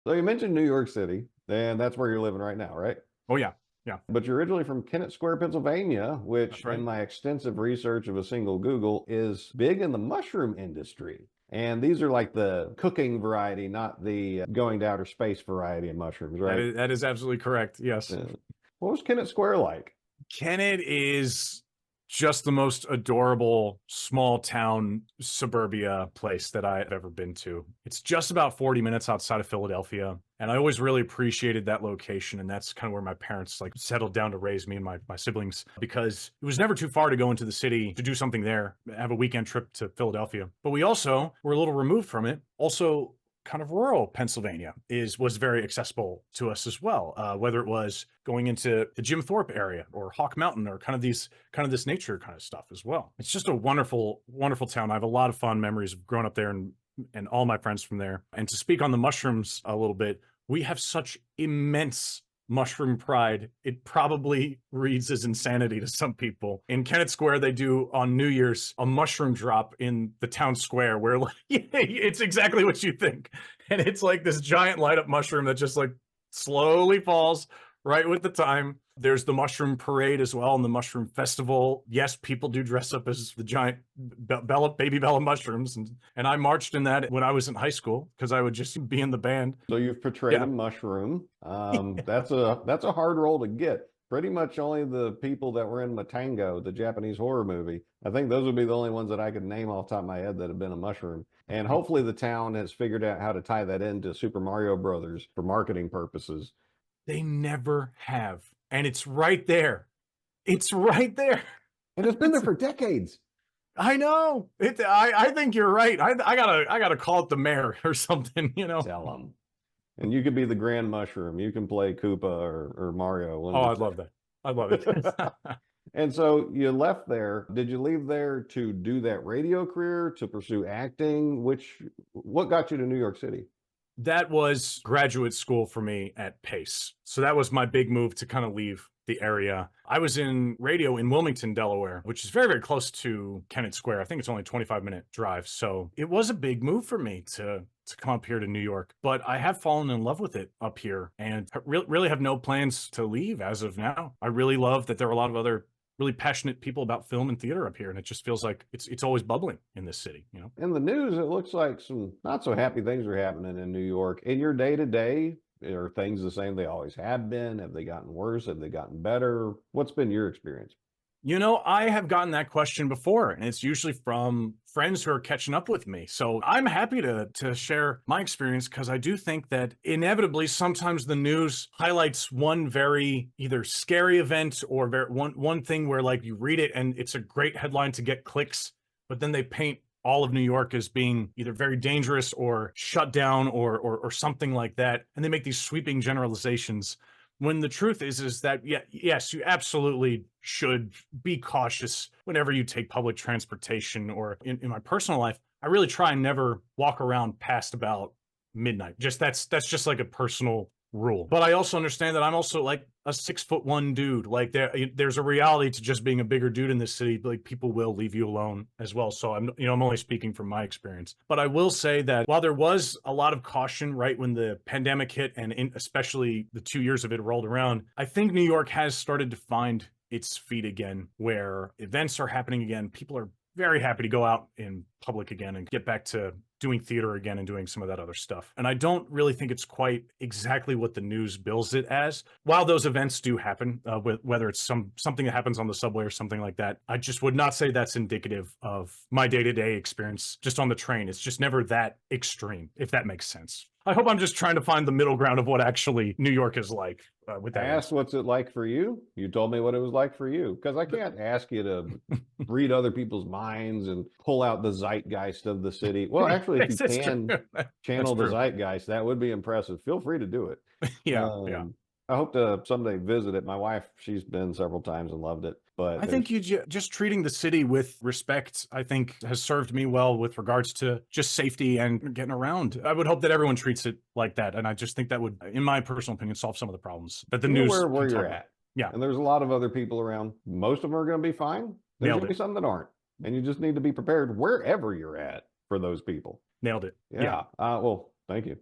So you mentioned New York City, and that's where you're living right now, right? Oh yeah, yeah, But you're originally from Kennett Square, Pennsylvania, which that's in right. my extensive research of a single Google is big in the mushroom industry. And these are like the cooking variety, not the going to outer space variety of mushrooms, right? That is absolutely correct. Yes. Uh, what was Kennett Square like? Kennett is just the most adorable small town suburbia place that I've ever been to. It's just about 40 minutes outside of Philadelphia. And I always really appreciated that location. And that's kind of where my parents like settled down to raise me and my siblings because it was never too far to go into the city to do something there, have a weekend trip to Philadelphia. But we also were a little removed from it. Also, kind of rural Pennsylvania was very accessible to us as well. Whether it was going into the Jim Thorpe area or Hawk Mountain or kind of this nature kind of stuff as well. It's just a wonderful, wonderful town. I have a lot of fond memories of growing up there and all my friends from there. And to speak on the mushrooms a little bit, we have such immense mushroom pride. It probably reads as insanity to some people. In Kennett Square, they do on New Year's a mushroom drop in the town square where like, it's exactly what you think. And it's like this giant light up mushroom that just like slowly falls right with the time. There's the mushroom parade as well and the mushroom festival. Yes, people do dress up as the giant baby Bella mushrooms. And I marched in that when I was in high school because I would just be in the band. So you've portrayed a Yeah. mushroom. That's a hard role to get. Pretty much only the people that were in Matango, the Japanese horror movie. I think those would be the only ones that I could name off the top of my head that have been a mushroom. And hopefully the town has figured out how to tie that into Super Mario Brothers for marketing purposes. They never have. And it's right there. It's right there. And it's been there for decades. I know. I think you're right. I gotta call it the mayor or something, you know. Tell them. And you could be the Grand Mushroom. You can play Koopa or Mario, one Oh, of I'd love that. I'd love it. the two. And so you left there. Did you leave there to do that radio career, to pursue acting? What got you to New York City? That was graduate school for me at Pace. So that was my big move to kind of leave the area. I was in radio in Wilmington, Delaware, which is very, very close to Kennett Square. I think it's only a 25-minute drive. So it was a big move for me to come up here to New York. But I have fallen in love with it up here and really have no plans to leave as of now. I really love that there are a lot of other really passionate people about film and theater up here, and it just feels like it's always bubbling in this city, you know. In the news, it looks like some not so happy things are happening in New York. In your day to day, are things the same they always have been? Have they gotten worse? Have they gotten better? What's been your experience? You know, I have gotten that question before, and it's usually from friends who are catching up with me. So I'm happy to share my experience because I do think that inevitably sometimes the news highlights one very either scary event or one thing where like you read it and it's a great headline to get clicks, but then they paint all of New York as being either very dangerous or shut down or something like that, and they make these sweeping generalizations when the truth is that yes, you absolutely should be cautious whenever you take public transportation or in my personal life. I really try and never walk around past about midnight. Just that's just like a personal rule. But I also understand that I'm also like a 6'1" dude. Like there's a reality to just being a bigger dude in this city. Like people will leave you alone as well. So I'm only speaking from my experience. But I will say that while there was a lot of caution right when the pandemic hit and especially the 2 years of it rolled around, I think New York has started to find its feet again, where events are happening again. People are very happy to go out in public again and get back to doing theater again and doing some of that other stuff. And I don't really think it's quite exactly what the news bills it as. While those events do happen, whether it's something that happens on the subway or something like that, I just would not say that's indicative of my day-to-day experience just on the train. It's just never that extreme, if that makes sense. I hope I'm just trying to find the middle ground of what actually New York is like with I that. asked what's it like for you. You told me what it was like for you because I can't ask you to read other people's minds and pull out the zeitgeist of the city. Well, actually, if you That's can true. channel That's the true. zeitgeist, that would be impressive. Feel free to do it. Yeah, yeah. Um, I hope to someday visit it. My wife, she's been several times and loved it, but I think there's you just treating the city with respect, I think, has served me well with regards to just safety and getting around. I would hope that everyone treats it like that. And I just think that would, in my personal opinion, solve some of the problems that the be aware news of where can you're talk about. at. Yeah, And there's a lot of other people around. Most of them are going to be fine. There's nailed going to be it. some that aren't. And you just need to be prepared wherever you're at for those people. Nailed it. Yeah. Yeah. Well, thank you.